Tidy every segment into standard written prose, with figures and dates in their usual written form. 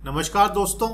नमस्कार दोस्तों,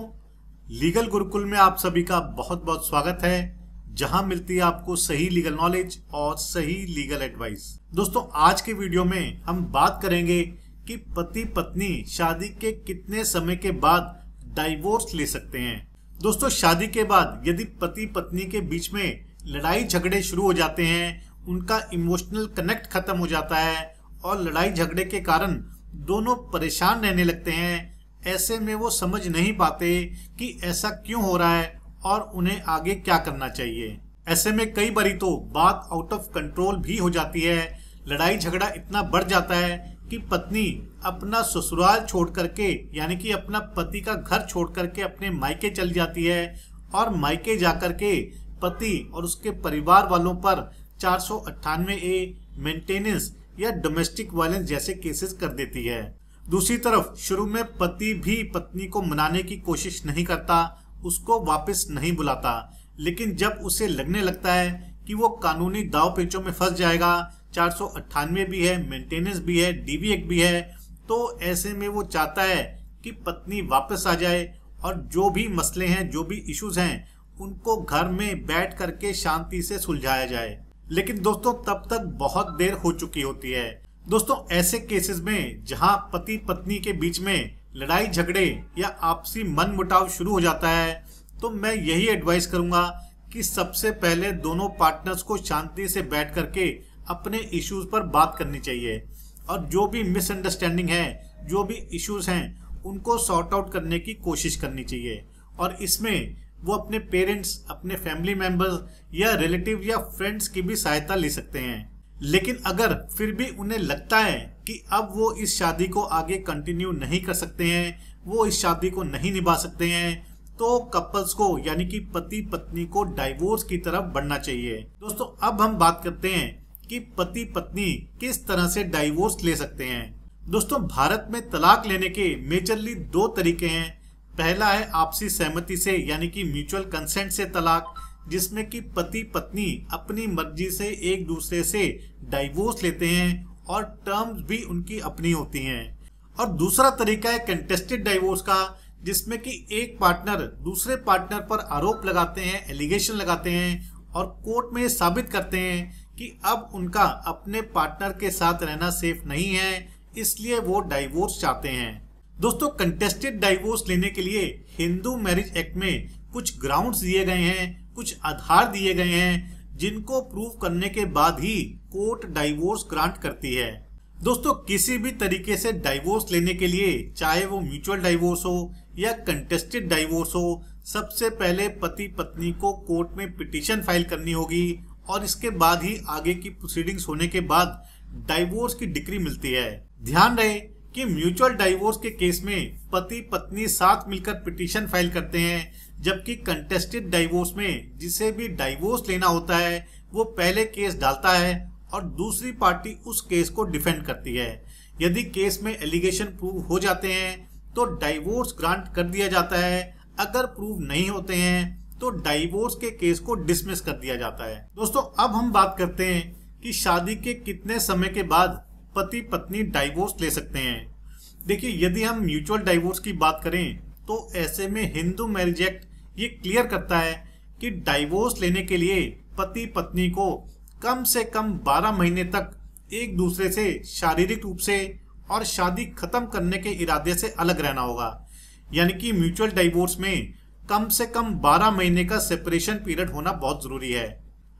लीगल गुरुकुल में आप सभी का बहुत बहुत स्वागत है, जहां मिलती है आपको सही लीगल नॉलेज और सही लीगल एडवाइस। दोस्तों, आज के वीडियो में हम बात करेंगे कि पति पत्नी शादी के कितने समय के बाद डाइवोर्स ले सकते हैं। दोस्तों, शादी के बाद यदि पति पत्नी के बीच में लड़ाई झगड़े शुरू हो जाते हैं, उनका इमोशनल कनेक्ट खत्म हो जाता है और लड़ाई झगड़े के कारण दोनों परेशान रहने लगते हैं, ऐसे में वो समझ नहीं पाते कि ऐसा क्यों हो रहा है और उन्हें आगे क्या करना चाहिए। ऐसे में कई बारी तो बात आउट ऑफ कंट्रोल भी हो जाती है। लड़ाई झगड़ा इतना बढ़ जाता है कि पत्नी अपना ससुराल छोड़ करके यानी कि अपना पति का घर छोड़ करके अपने मायके चल जाती है और मायके जाकर के पति और उसके परिवार वालों पर 498A मेंटेनेंस या डोमेस्टिक वायलेंस जैसे केसेस कर देती है। दूसरी तरफ शुरू में पति भी पत्नी को मनाने की कोशिश नहीं करता, उसको वापस नहीं बुलाता, लेकिन जब उसे लगने लगता है कि वो कानूनी दाव पेचों में फंस जाएगा, 498 भी है, मेंटेनेंस भी है, DV एक्ट भी है, तो ऐसे में वो चाहता है कि पत्नी वापस आ जाए और जो भी मसले हैं, जो भी इश्यूज हैं, उनको घर में बैठ करके शांति से सुलझाया जाए। लेकिन दोस्तों, तब तक बहुत देर हो चुकी होती है। दोस्तों, ऐसे केसेस में जहां पति पत्नी के बीच में लड़ाई झगड़े या आपसी मनमुटाव शुरू हो जाता है, तो मैं यही एडवाइस करूंगा कि सबसे पहले दोनों पार्टनर्स को शांति से बैठ करके अपने इश्यूज पर बात करनी चाहिए और जो भी मिसअंडरस्टैंडिंग है, जो भी इश्यूज हैं, उनको सॉर्ट आउट करने की कोशिश करनी चाहिए। और इसमें वो अपने पेरेंट्स, अपने फैमिली मेंबर्स या रिलेटिव या फ्रेंड्स की भी सहायता ले सकते हैं। लेकिन अगर फिर भी उन्हें लगता है कि अब वो इस शादी को आगे कंटिन्यू नहीं कर सकते हैं, वो इस शादी को नहीं निभा सकते हैं, तो कपल्स को यानी कि पति पत्नी को डाइवोर्स की तरफ बढ़ना चाहिए। दोस्तों, अब हम बात करते हैं कि पति पत्नी किस तरह से डाइवोर्स ले सकते हैं। दोस्तों, भारत में तलाक लेने के मेजरली 2 तरीके हैं। पहला है आपसी सहमति से यानी कि म्यूचुअल कंसेंट से तलाक, जिसमें कि पति पत्नी अपनी मर्जी से एक दूसरे से डाइवोर्स लेते हैं और टर्म्स भी उनकी अपनी होती हैं। और दूसरा तरीका है कंटेस्टेड डाइवोर्स का, जिसमें कि एक पार्टनर दूसरे पार्टनर पर आरोप लगाते हैं, एलिगेशन लगाते हैं और कोर्ट में साबित करते हैं कि अब उनका अपने पार्टनर के साथ रहना सेफ नहीं है, इसलिए वो डाइवोर्स चाहते हैं। दोस्तों, कंटेस्टेड डाइवोर्स लेने के लिए हिंदू मैरिज एक्ट में कुछ ग्राउंड्स दिए गए हैं, कुछ आधार दिए गए हैं, जिनको प्रूव करने के बाद ही कोर्ट डाइवोर्स ग्रांट करती है। दोस्तों, किसी भी तरीके से डाइवोर्स लेने के लिए, चाहे वो म्यूचुअल डाइवोर्स हो या कंटेस्टेड डाइवोर्स हो, सबसे पहले पति पत्नी को कोर्ट में पिटीशन फाइल करनी होगी और इसके बाद ही आगे की प्रोसीडिंग्स होने के बाद डाइवोर्स की डिक्री मिलती है। ध्यान रहे कि म्यूचुअल डाइवोर्स के केस में पति पत्नी साथ मिलकर पिटीशन फाइल करते हैं, जबकि कंटेस्टेड डाइवोर्स में जिसे भी डाइवोर्स लेना होता है वो पहले केस डालता है और दूसरी पार्टी उस केस को डिफेंड करती है। यदि केस में एलिगेशन प्रूव हो जाते हैं तो डाइवोर्स ग्रांट कर दिया जाता है, अगर प्रूव नहीं होते हैं तो डाइवोर्स के केस को डिसमिस कर दिया जाता है। दोस्तों, अब हम बात करते हैं कि शादी के कितने समय के बाद पति पत्नी डाइवोर्स ले सकते हैं। देखिए, यदि हम म्यूचुअल डाइवोर्स की बात करें तो ऐसे में हिंदू मैरिज एक्ट ये क्लियर करता है कि डाइवोर्स लेने के लिए पति पत्नी को कम से कम 12 महीने तक एक दूसरे से शारीरिक रूप से और शादी खत्म करने के इरादे से अलग रहना होगा। यानी कि म्यूचुअल डाइवोर्स में कम से कम 12 महीने का सेपरेशन पीरियड होना बहुत जरूरी है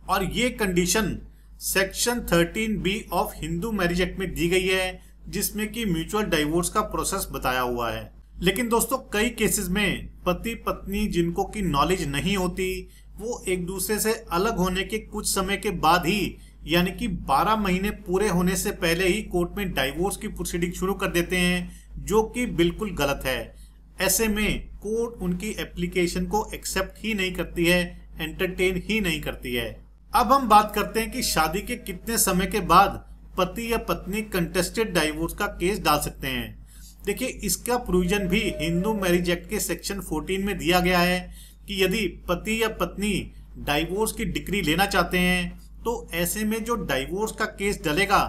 और ये condition section 13B of Hindu marriage act में दी गई है, जिसमें कि म्यूचुअल डाइवोर्स का प्रोसेस बताया हुआ है। लेकिन दोस्तों, कई केसेस में पति पत्नी जिनको की नॉलेज नहीं होती, वो एक दूसरे से अलग होने के कुछ समय के बाद ही यानी कि 12 महीने पूरे होने से पहले ही कोर्ट में डाइवोर्स की प्रोसीडिंग शुरू कर देते हैं, जो कि बिल्कुल गलत है। ऐसे में कोर्ट उनकी एप्लीकेशन को एक्सेप्ट ही नहीं करती है, एंटरटेन ही नहीं करती है। अब हम बात करते हैं कि शादी के कितने समय के बाद पति या पत्नी कंटेस्टेड डाइवोर्स का केस डाल सकते हैं। देखिए, इसका प्रोविजन भी हिंदू मैरिज एक्ट के सेक्शन 14 में दिया गया है कि यदि पति या पत्नी डाइवोर्स की डिक्री लेना चाहते हैं तो ऐसे में जो डाइवोर्स का केस डलेगा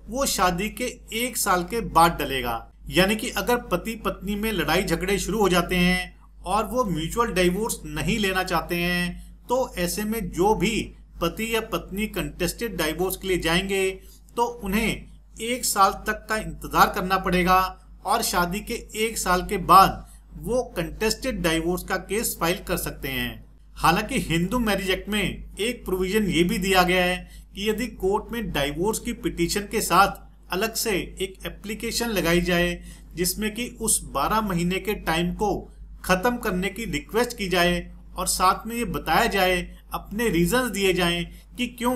वो शादी के 1 साल के बाद डलेगा। यानी कि अगर पति पत्नी में लड़ाई झगड़े शुरू हो जाते हैं और वो म्यूचुअल डाइवोर्स नहीं लेना चाहते हैं, तो ऐसे में जो भी पति या पत्नी कंटेस्टेड डाइवोर्स के लिए जाएंगे तो उन्हें 1 साल तक का इंतजार करना पड़ेगा और शादी के 1 साल के बाद वो कंटेस्टेड डाइवोर्स का केस फाइल कर सकते हैं। हालांकि हिंदू मैरिज एक्ट में एक प्रोविजन ये भी दिया गया है कि यदि कोर्ट में डाइवोर्स की पिटीशन के साथ अलग से एक एप्लीकेशन लगाई जाए जिसमें कि उस 12 महीने के टाइम को खत्म करने की रिक्वेस्ट की जाए और साथ में ये बताया जाए, अपने रीजंस दिए जाएं कि क्यों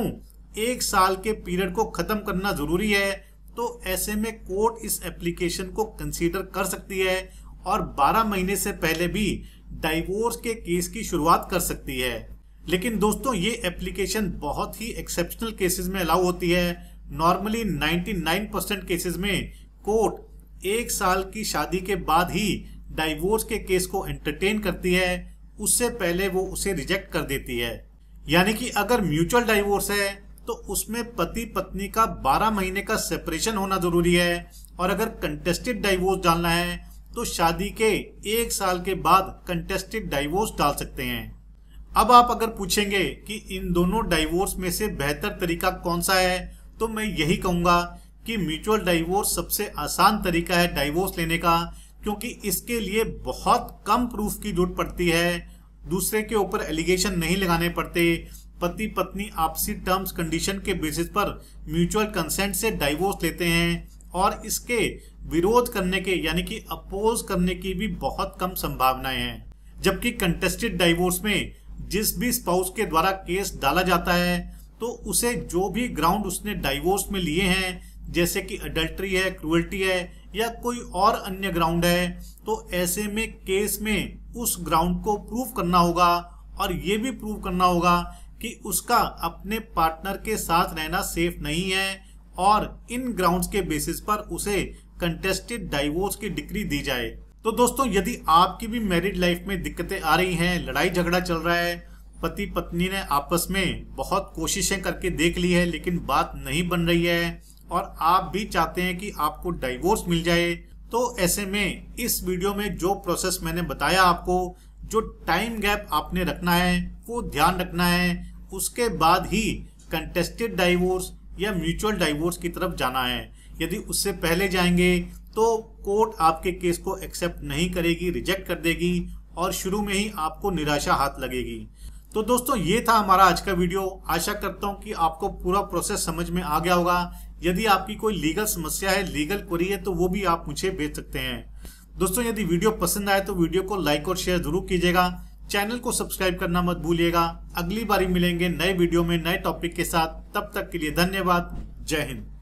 1 साल के पीरियड को खत्म करना जरूरी है, तो ऐसे में कोर्ट इस एप्लीकेशन को कंसीडर कर सकती है और 12 महीने से पहले भी डाइवोर्स के केस की शुरुआत कर सकती है। लेकिन दोस्तों, ये एप्लीकेशन बहुत ही एक्सेप्शनल केसेस में अलाउ होती है। नॉर्मली 99% केसेस में कोर्ट 1 साल की शादी के बाद ही डाइवोर्स के केस को एंटरटेन करती है, उससे पहले वो उसे रिजेक्ट कर देती है। यानी कि अगर म्यूचुअल डाइवोर्स है तो उसमें पति पत्नी का 12 महीने का सेपरेशन होना जरूरी है, और अगर कंटेस्टेड डाइवोर्स डालना है तो शादी के 1 साल के बाद कंटेस्टेड डाइवोर्स डाल सकते हैं। अब आप अगर पूछेंगे कि इन दोनों डाइवोर्स में से बेहतर तरीका कौन सा है, तो मैं यही कहूंगा कि म्यूचुअल डाइवोर्स सबसे आसान तरीका है डाइवोर्स लेने का, क्योंकि इसके लिए बहुत कम प्रूफ की जरूरत पड़ती है, दूसरे के ऊपर एलिगेशन नहीं लगाने पड़ते, पति पत्नी आपसी टर्म्स कंडीशन के बेसिस पर म्यूचुअल कंसेंट से डाइवोर्स लेते हैं और इसके विरोध करने के यानी कि अपोज करने की भी बहुत कम संभावनाएं हैं। जबकि कंटेस्टेड डाइवोर्स में जिस भी स्पाउस के द्वारा केस डाला जाता है तो उसे जो भी ग्राउंड उसने डाइवोर्स में लिए हैं, जैसे कि अडल्ट्री है, क्रूअल्टी है या कोई और अन्य ग्राउंड है, तो ऐसे में केस में उस ग्राउंड को प्रूव करना होगा और ये भी प्रूव करना होगा कि उसका अपने पार्टनर के साथ रहना सेफ नहीं है और इन ग्राउंड्स के बेसिस पर उसे कंटेस्टेड डाइवोर्स की डिग्री दी जाए। तो दोस्तों, यदि आपकी भी मैरिड लाइफ में दिक्कतें आ रही हैं, लड़ाई झगड़ा चल रहा है, पति पत्नी ने आपस में बहुत कोशिशें करके देख ली है लेकिन बात नहीं बन रही है और आप भी चाहते हैं कि आपको डाइवोर्स मिल जाए, तो ऐसे में इस वीडियो में जो प्रोसेस मैंने बताया आपको, जो टाइम गैप आपने रखना है वो ध्यान रखना है, उसके बाद ही कंटेस्टेड डाइवोर्स या म्यूचुअल डाइवोर्स की तरफ जाना है। यदि उससे पहले जाएंगे तो कोर्ट आपके केस को एक्सेप्ट नहीं करेगी, रिजेक्ट कर देगी और शुरू में ही आपको निराशा हाथ लगेगी। तो दोस्तों, ये था हमारा आज का वीडियो। आशा करता हूँ कि आपको पूरा प्रोसेस समझ में आ गया होगा। यदि आपकी कोई लीगल समस्या है, लीगल क्वेरी है, तो वो भी आप मुझे भेज सकते हैं। दोस्तों, यदि वीडियो पसंद आए तो वीडियो को लाइक और शेयर जरूर कीजिएगा। चैनल को सब्सक्राइब करना मत भूलिएगा। अगली बारी मिलेंगे नए वीडियो में नए टॉपिक के साथ। तब तक के लिए धन्यवाद। जय हिंद।